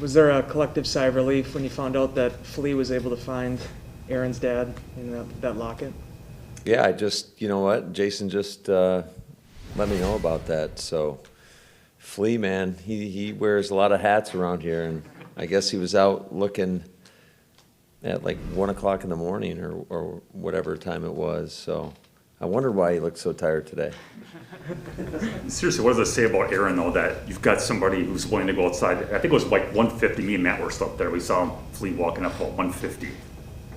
Was there a collective sigh of relief when you found out that Flea was able to find Aaron's dad in that locket? Yeah, you know what, Jason just let me know about that. So Flea, man, he wears a lot of hats around here, and I guess he was out looking at like 1 o'clock in the morning or whatever time it was. So I wondered why he looked so tired today. Seriously, what does it say about Aaron, though, that you've got somebody who's willing to go outside? I think it was like 150. Me and Matt were still up there. We saw him Flea walking up about 150.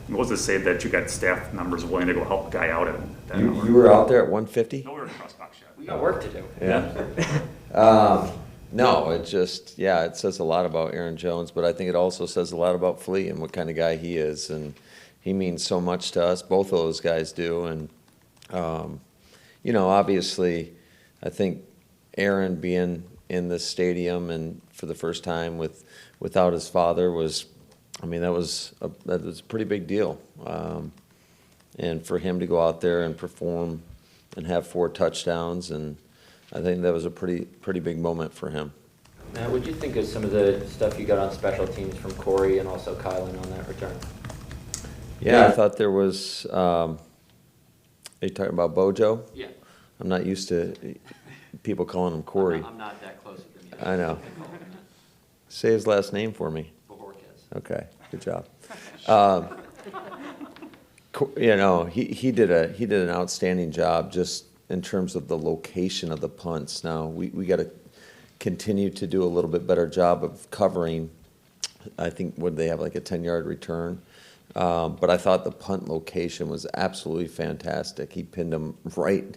What does it say that you got staff members willing to go help a guy out at that hour? You were out there at 150? No, we were in crossbox yet. We got work to do. Yeah. No, it says a lot about Aaron Jones, but I think it also says a lot about Flea and what kind of guy he is, and he means so much to us. Both of those guys do, and obviously, I think Aaron being in this stadium and for the first time without his father that was a pretty big deal, and for him to go out there and perform and have 4 touchdowns, and I think that was a pretty big moment for him. Matt, what'd you think of some of the stuff you got on special teams from Corey and also Kylan on that return? Yeah, I thought there was. Are you talking about Bojo? Yeah. I'm not used to people calling him Corey. I'm not that close with him yet. I know. Say his last name for me. Okay, good job. He did an outstanding job just in terms of the location of the punts. Now we got to continue to do a little bit better job of covering. I think would they have like a 10-yard return, but I thought the punt location was absolutely fantastic. He pinned him right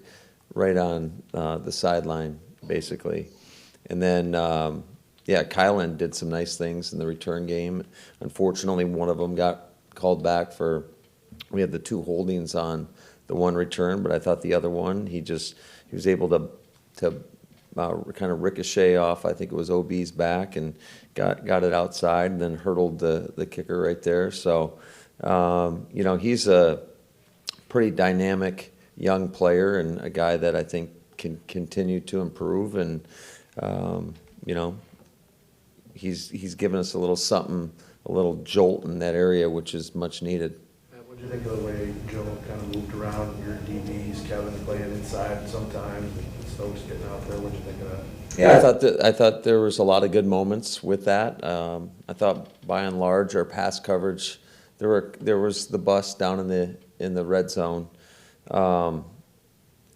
on the sideline basically, and then. Kylan did some nice things in the return game. Unfortunately, one of them got called back we had the 2 holdings on the one return, but I thought the other one, he was able to kind of ricochet off, I think it was OB's back, and got it outside and then hurdled the kicker right there. So, he's a pretty dynamic young player and a guy that I think can continue to improve, and, he's given us a little something, a little jolt in that area, which is much needed. What did you think of the way Joe kind of moved around your DBs, Kevin playing inside sometimes, and Stokes getting out there? What did you think of that? Yeah, I thought there was a lot of good moments with that. I thought by and large our pass coverage, there was the bust down in the red zone, and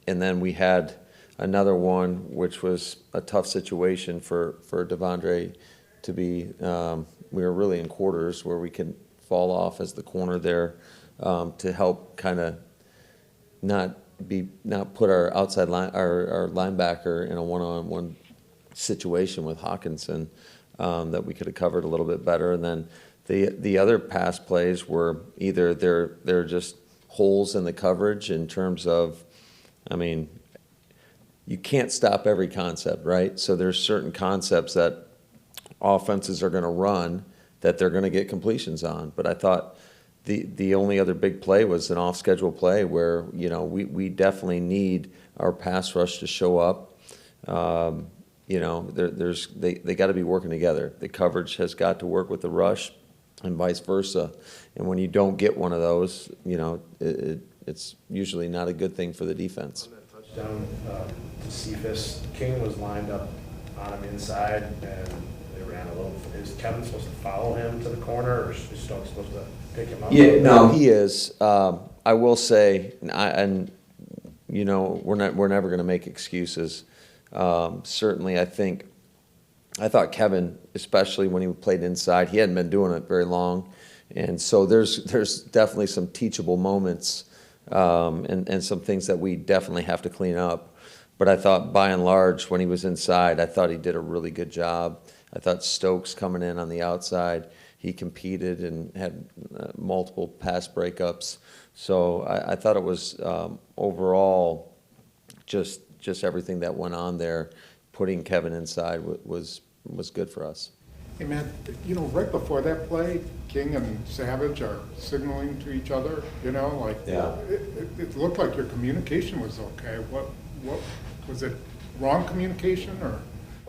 then we had another one which was a tough situation for Devondre to be. We were really in quarters where we could fall off as the corner there to help kind of not put our outside line our linebacker in a one-on-one situation with Hawkinson that we could have covered a little bit better. And then the other pass plays were either they're just holes in the coverage in terms of, you can't stop every concept, right? So there's certain concepts that offenses are going to run that they're going to get completions on. But I thought the only other big play was an off-schedule play where, we definitely need our pass rush to show up. They got to be working together. The coverage has got to work with the rush and vice versa. And when you don't get one of those, it's usually not a good thing for the defense. Touchdown to Cephas. King was lined up on him inside, and they ran a little. Is Kevin supposed to follow him to the corner, or is Stokes supposed to pick him up? Yeah, no, he is. I will say, we're never going to make excuses. Certainly, I thought Kevin, especially when he played inside, he hadn't been doing it very long, and so there's definitely some teachable moments. And some things that we definitely have to clean up. But I thought by and large, when he was inside, I thought he did a really good job. I thought Stokes coming in on the outside, he competed and had multiple pass breakups. So I thought it was overall just everything that went on there, putting Kevin inside was good for us. Hey, man, right before that play, King and Savage are signaling to each other, Yeah. It looked like your communication was okay. What was it, wrong communication or?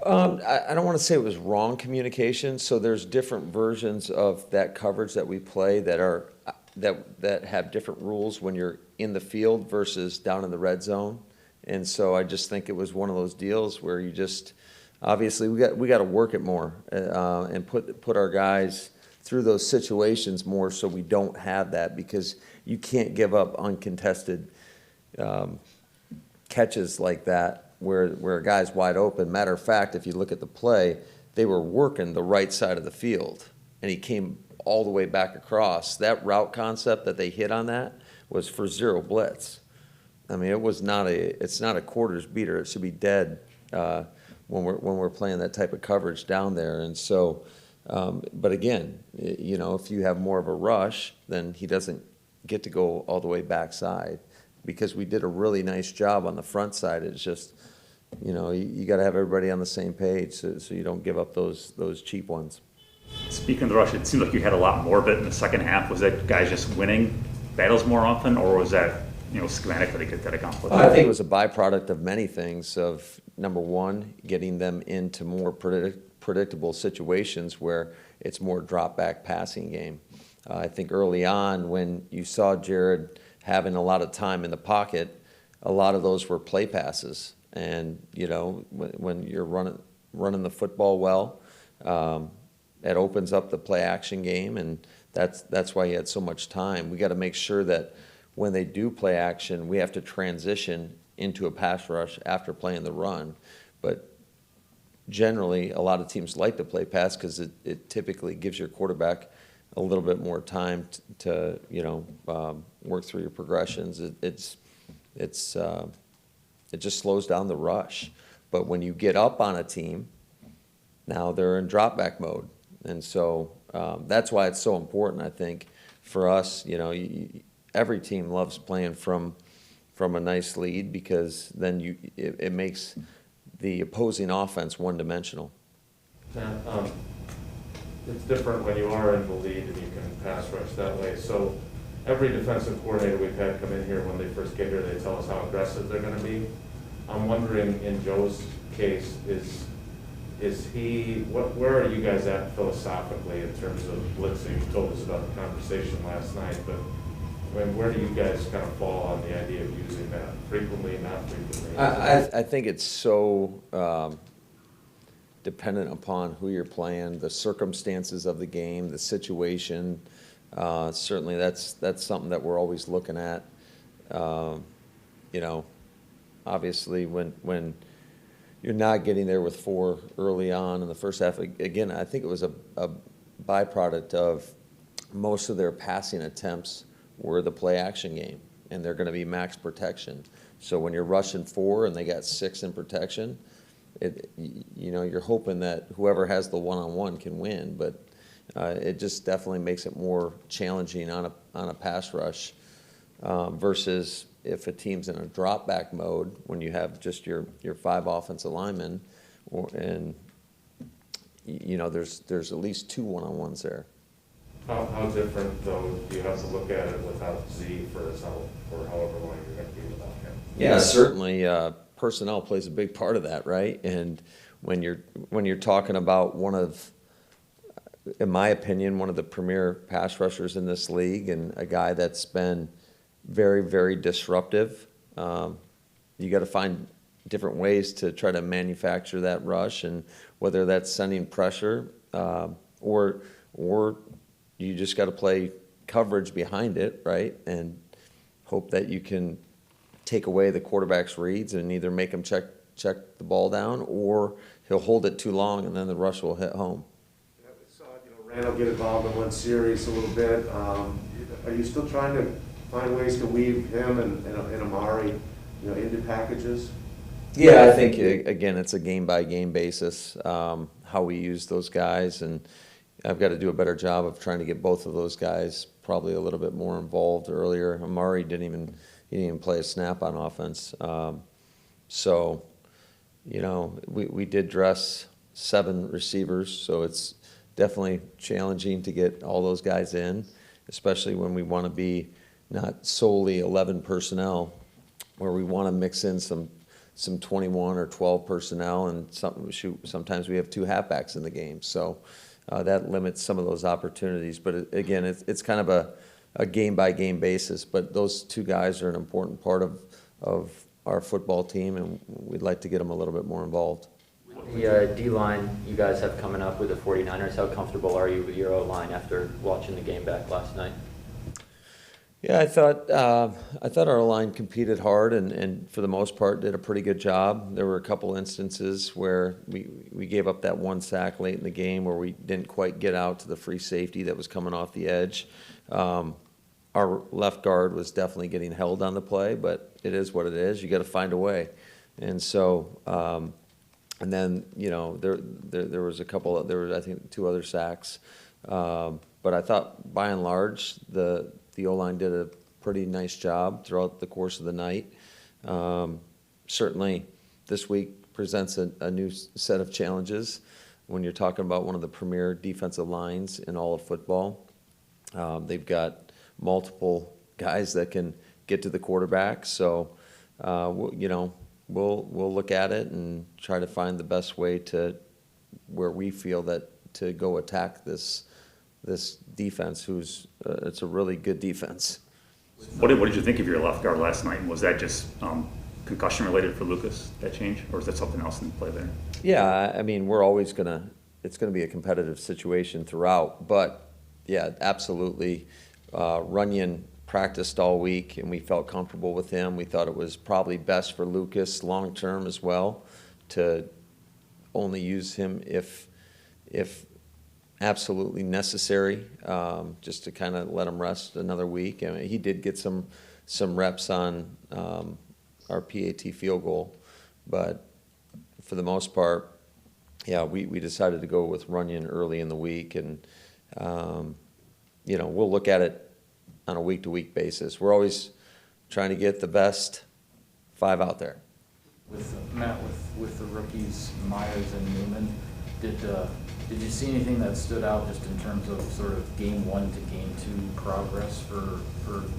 I don't want to say it was wrong communication. So there's different versions of that coverage that we play that are that have different rules when you're in the field versus down in the red zone. And so I just think it was one of those deals where you just obviously we got to work it more and put our guys through those situations more so we don't have that, because you can't give up uncontested catches like that where a guy's wide open. Matter of fact, if you look at the play, they were working the right side of the field, and he came all the way back across. That route concept that they hit on that was for zero blitz. I mean, it's not a quarters beater. It should be dead when we're playing that type of coverage down there. And so, but again, you know, if you have more of a rush, then he doesn't get to go all the way backside, because we did a really nice job on the front side. It's just, you know, you got to have everybody on the same page so you don't give up those cheap ones. Speaking of the rush, it seems like you had a lot more of it in the second half. Was that guys just winning battles more often, or was that, you know, schematically to get that accomplished? I think it was a byproduct of many things. Of number one, getting them into more predictable situations where it's more drop back passing game. I think early on when you saw Jared having a lot of time in the pocket, a lot of those were play passes. And, you know, when you're running the football well, it opens up the play action game, and that's why he had so much time. We got to make sure that when they do play action, we have to transition into a pass rush after playing the run. But generally, a lot of teams like to play pass because it typically gives your quarterback a little bit more time to you know, work through your progressions. It just slows down the rush. But when you get up on a team, now they're in drop back mode. And so that's why it's so important, I think, for us. You know, every team loves playing from a nice lead, because then it makes the opposing offense one-dimensional. It's different when you are in the lead and you can pass rush that way. So every defensive coordinator we've had come in here, when they first get here, they tell us how aggressive they're going to be. I'm wondering, in Joe's case, is he, where are you guys at philosophically in terms of blitzing? You told us about the conversation last night, but where do you guys kind of fall on the idea of using that frequently, not frequently? I think it's so dependent upon who you're playing, the circumstances of the game, the situation. Certainly that's something that we're always looking at. You know, obviously when you're not getting there with 4 early on in the first half, again, I think it was a byproduct of most of their passing attempts were the play action game, and they're going to be max protection. So when you're rushing 4 and they got 6 in protection, you know, you're hoping that whoever has the one-on-one can win, but it just definitely makes it more challenging on a pass rush versus if a team's in a drop back mode when you have just your 5 offensive linemen, and you know there's at least 2 one-on-ones there. How different, though, do you have to look at it without Z for however long you're going to be without him? Yeah, certainly personnel plays a big part of that, right? And when you're talking about one of, in my opinion, one of the premier pass rushers in this league, and a guy that's been very, very disruptive, you got to find different ways to try to manufacture that rush, and whether that's sending pressure or you just got to play coverage behind it, right? And hope that you can take away the quarterback's reads and either make him check the ball down, or he'll hold it too long and then the rush will hit home. Yeah, we saw, you know, Randall get involved in one series a little bit. Are you still trying to find ways to weave him and Amari, you know, into packages? Yeah, I think, again, it's a game-by-game basis, how we use those guys, and I've got to do a better job of trying to get both of those guys probably a little bit more involved earlier. Amari didn't even play a snap on offense. So, you know, we did dress 7 receivers, so it's definitely challenging to get all those guys in, especially when we want to be not solely 11 personnel, where we want to mix in some some 21 or 12 personnel, and sometimes we have 2 halfbacks in the game. So that limits some of those opportunities. But again, it's kind of a game-by-game basis. But those 2 guys are an important part of our football team, and we'd like to get them a little bit more involved. The D-line you guys have coming up with the 49ers, how comfortable are you with your O-line after watching the game back last night? Yeah, I thought our line competed hard and for the most part did a pretty good job. There were a couple instances where we gave up that 1 sack late in the game where we didn't quite get out to the free safety that was coming off the edge. Our left guard was definitely getting held on the play, but it is what it is. You got to find a way. And so, and then, you know, there was I think 2 other sacks. But I thought by and large the O-line did a pretty nice job throughout the course of the night. Certainly this week presents a new set of challenges when you're talking about one of the premier defensive lines in all of football. They've got multiple guys that can get to the quarterback. So, we'll look at it and try to find the best way to where we feel that to go attack this defense, who's it's a really good defense. What did you think of your left guard last night? Was that just concussion related for Lucas, that change, or is that something else in play there? Yeah, I mean, it's gonna be a competitive situation throughout, but yeah, absolutely. Runyon practiced all week, and we felt comfortable with him. We thought it was probably best for Lucas long term as well to only use him if absolutely necessary, just to kind of let him rest another week. I mean, he did get some reps on our PAT field goal, but for the most part, yeah, we decided to go with Runyon early in the week, and we'll look at it on a week-to-week basis. We're always trying to get the best 5 out there. With Matt, with the rookies Myers and Newman, did you see anything that stood out just in terms of sort of game 1 to game 2 progress for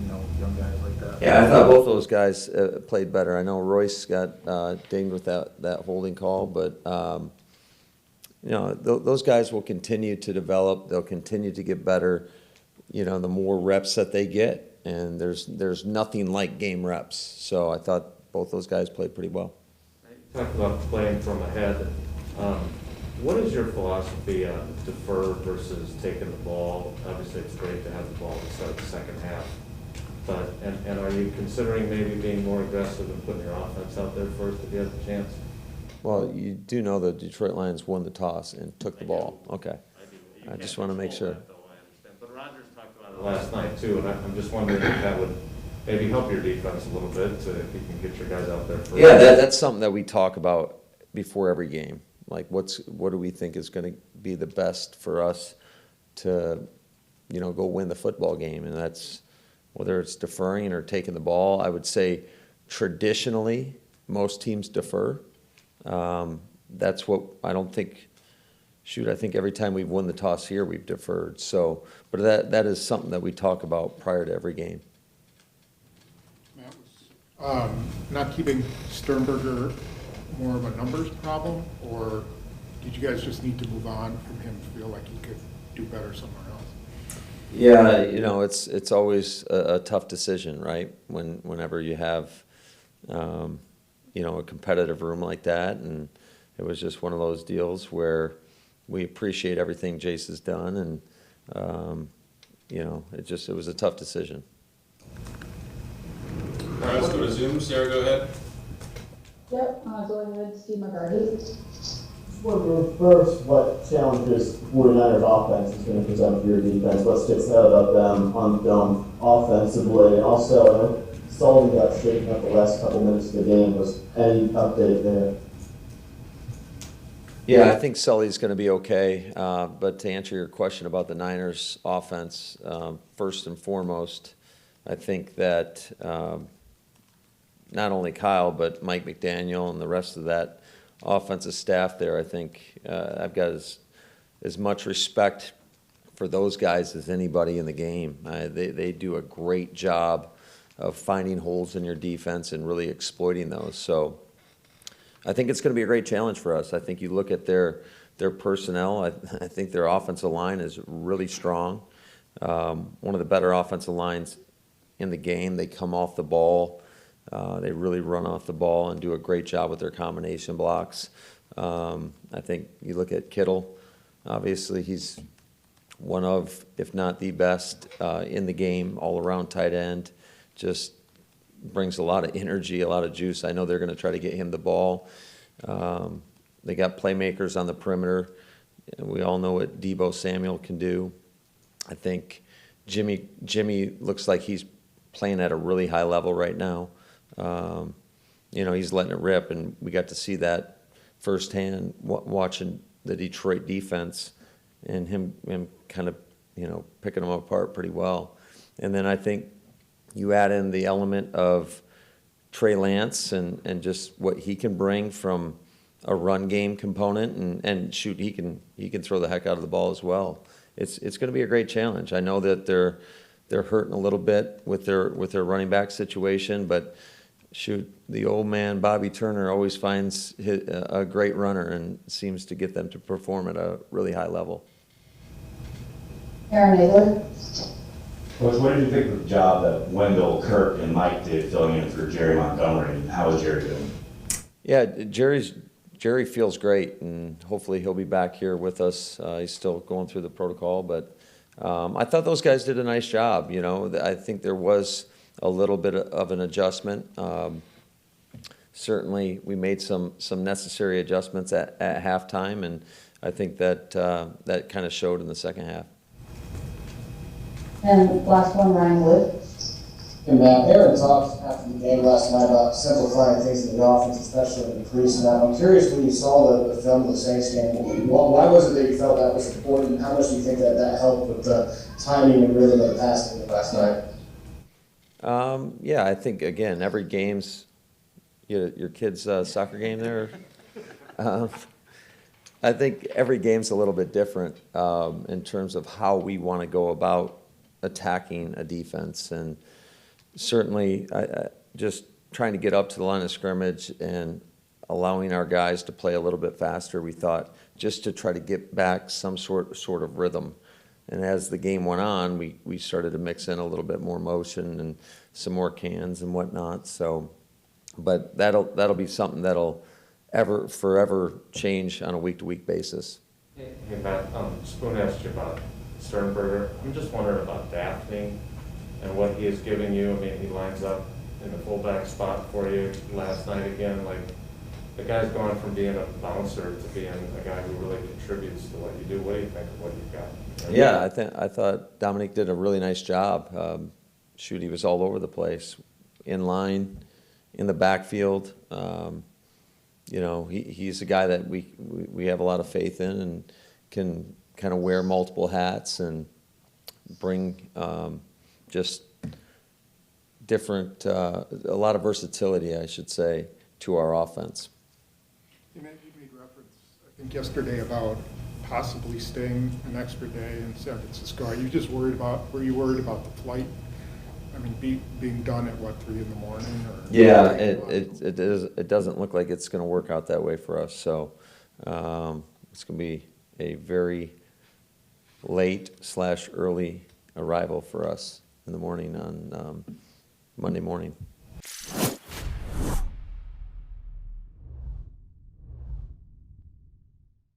young guys like that? Yeah, I thought both those guys played better. I know Royce got dinged with that holding call, but those guys will continue to develop. They'll continue to get better. The more reps that they get, and there's nothing like game reps. So I thought both those guys played pretty well. You talked about playing from ahead. What is your philosophy on defer versus taking the ball? Obviously, it's great to have the ball to start the second half. But and are you considering maybe being more aggressive and putting your offense out there first if you have the chance? Well, you do know the Detroit Lions won the toss and took the ball. Okay. I just want to make sure. But Rogers talked about it last night too, and I'm just wondering if that would maybe help your defense a little bit if you can get your guys out there first. Yeah, that's something that we talk about before every game. Like, what do we think is going to be the best for us to, go win the football game? And that's whether it's deferring or taking the ball. I would say traditionally most teams defer. That's what I don't think. I think every time we've won the toss here, we've deferred. So, but that is something that we talk about prior to every game. Matt, was not keeping Sternberger more of a numbers problem, or did you guys just need to move on from him to feel like he could do better somewhere else? Yeah, it's always a tough decision, right? Whenever you have, a competitive room like that, and it was just one of those deals where we appreciate everything Jace has done, and it was a tough decision. All right, let's go to Zoom. Sarah, go ahead. Yep, go ahead, Steve McCarty. Just wondering first what challenges 49ers offense is going to present for your defense. What sticks out about them on the dome offensively? And also, Sullivan got shaken up the last couple minutes of the game. Was any update there? Yeah, I think Sully's going to be okay. But to answer your question about the Niners offense, first and foremost, I think that not only Kyle, but Mike McDaniel and the rest of that offensive staff there, I think I've got as much respect for those guys as anybody in the game. They do a great job of finding holes in your defense and really exploiting those. So I think it's going to be a great challenge for us. I think you look at their personnel. I think their offensive line is really strong. One of the better offensive lines in the game. They come off the ball. They really run off the ball and do a great job with their combination blocks. I think you look at Kittle. Obviously, he's one of, if not the best in the game, all-around tight end. Just brings a lot of energy, a lot of juice. I know they're going to try to get him the ball. They got playmakers on the perimeter. We all know what Deebo Samuel can do. I think Jimmy looks like he's playing at a really high level right now. He's letting it rip, and we got to see that firsthand watching the Detroit defense and him kind of, picking them apart pretty well. And then I think you add in the element of Trey Lance and just what he can bring from a run game component, and shoot, he can throw the heck out of the ball as well. It's going to be a great challenge. I know that they're hurting a little bit with their running back situation, but shoot, the old man Bobby Turner always finds a great runner and seems to get them to perform at a really high level. Aaron Naylor. Coach, what did you think of the job that Wendell, Kirk, and Mike did filling in for Jerry Montgomery, and how is Jerry doing? Yeah, Jerry feels great, and hopefully he'll be back here with us. He's still going through the protocol, but I thought those guys did a nice job. I think there was a little bit of an adjustment. Certainly, we made some necessary adjustments at halftime, and I think that that kind of showed in the second half. And last one, Ryan Wood. And Matt, Aaron talked after the game last night about simplifying things in the offense, especially in the crease. And I'm curious, when you saw the film of the Saints game, why was it that you felt that was important? How much do you think that helped with the timing and rhythm of the passing last night? Yeah, I think, again, every game's your kid's soccer game there. I think every game's a little bit different in terms of how we want to go about attacking a defense. And certainly, just trying to get up to the line of scrimmage and allowing our guys to play a little bit faster, we thought, just to try to get back some sort of rhythm. And as the game went on, we started to mix in a little bit more motion and some more cans and whatnot. So, but that'll be something that'll forever change on a week-to-week basis. Hey Matt, Spoon asked you about Sternberger. I'm just wondering about Daphne and what he is giving you. I mean, he lines up in the fullback spot for you last night again. Like, the guy's gone from being a bouncer to being a guy who really contributes to what you do. What do you think of what you've got? Yeah, I thought Dominic did a really nice job. Shoot, he was all over the place, in line, in the backfield. He's a guy that we have a lot of faith in and can kind of wear multiple hats and bring just different, a lot of versatility, I should say, to our offense. You made reference, I think, yesterday about possibly staying an extra day in San Francisco. Were you worried about the flight? I mean, being done at 3 in the morning? Or yeah, it doesn't look like it's going to work out that way for us. So it's going to be a very late/early arrival for us in the morning on Monday morning.